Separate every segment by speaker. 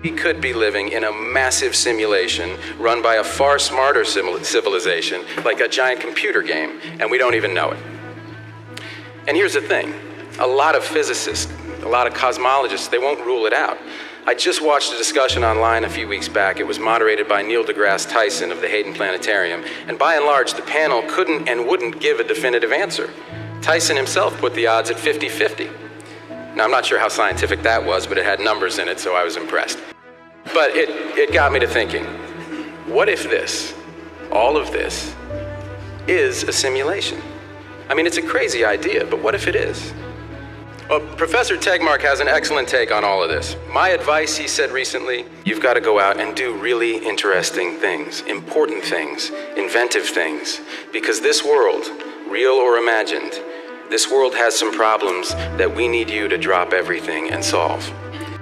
Speaker 1: We could be living in a massive simulation run by a far smarter civilization, like a giant computer game, and we don't even know it. And here's the thing, a lot of physicists, a lot of cosmologists, they won't rule it out. I just watched a discussion online a few weeks back. It was moderated by Neil deGrasse Tyson of the Hayden Planetarium, and by and large, the panel couldn't and wouldn't give a definitive answer. Tyson himself put the odds at 50-50. Now, I'm not sure how scientific that was, but it had numbers in it, so I was impressed. But it got me to thinking, what if this, all of this, is a simulation? I mean, it's a crazy idea, but what if it is? Well, Professor Tegmark has an excellent take on all of this. My advice, he said recently, you've got to go out and do really interesting things, important things, inventive things, because this world, real or imagined, this world has some problems that we need you to drop everything and solve.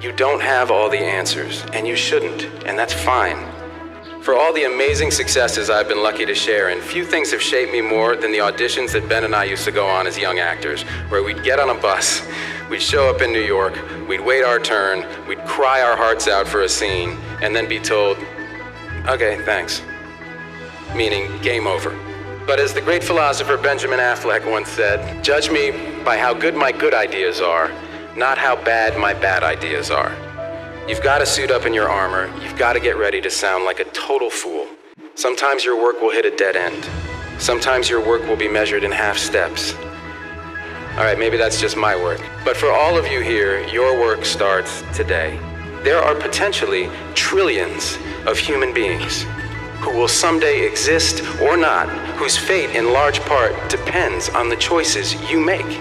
Speaker 1: You don't have all the answers, and you shouldn't, and that's fine. For all the amazing successes I've been lucky to share, and few things have shaped me more than the auditions that Ben and I used to go on as young actors, where we'd get on a bus, we'd show up in New York, we'd wait our turn, we'd cry our hearts out for a scene, and then be told, okay, thanks. Meaning, game over. But as the great philosopher Benjamin Affleck once said, judge me by how good my good ideas are, not how bad my bad ideas are. You've got to suit up in your armor. You've got to get ready to sound like a total fool. Sometimes your work will hit a dead end. Sometimes your work will be measured in half steps. All right, maybe that's just my work. But for all of you here, your work starts today. There are potentially trillions of human beings who will someday exist or not, whose fate in large part depends on the choices you make,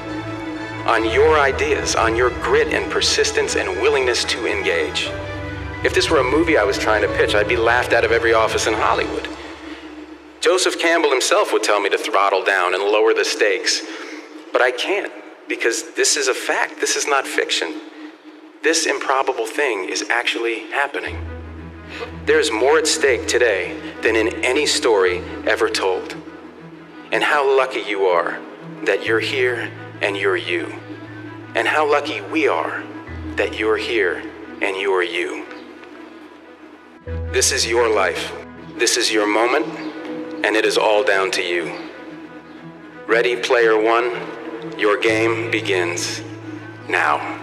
Speaker 1: on your ideas, on your grit and persistence and willingness to engage. If this were a movie I was trying to pitch, I'd be laughed out of every office in Hollywood. Joseph Campbell himself would tell me to throttle down and lower the stakes, but I can't, because this is a fact. This is not fiction. This improbable thing is actually happening. There's more at stake today than in any story ever told. And how lucky you are that you're here and you're you. And how lucky we are that you're here and you're you. This is your life. This is your moment, and it is all down to you. Ready, player one, your game begins now.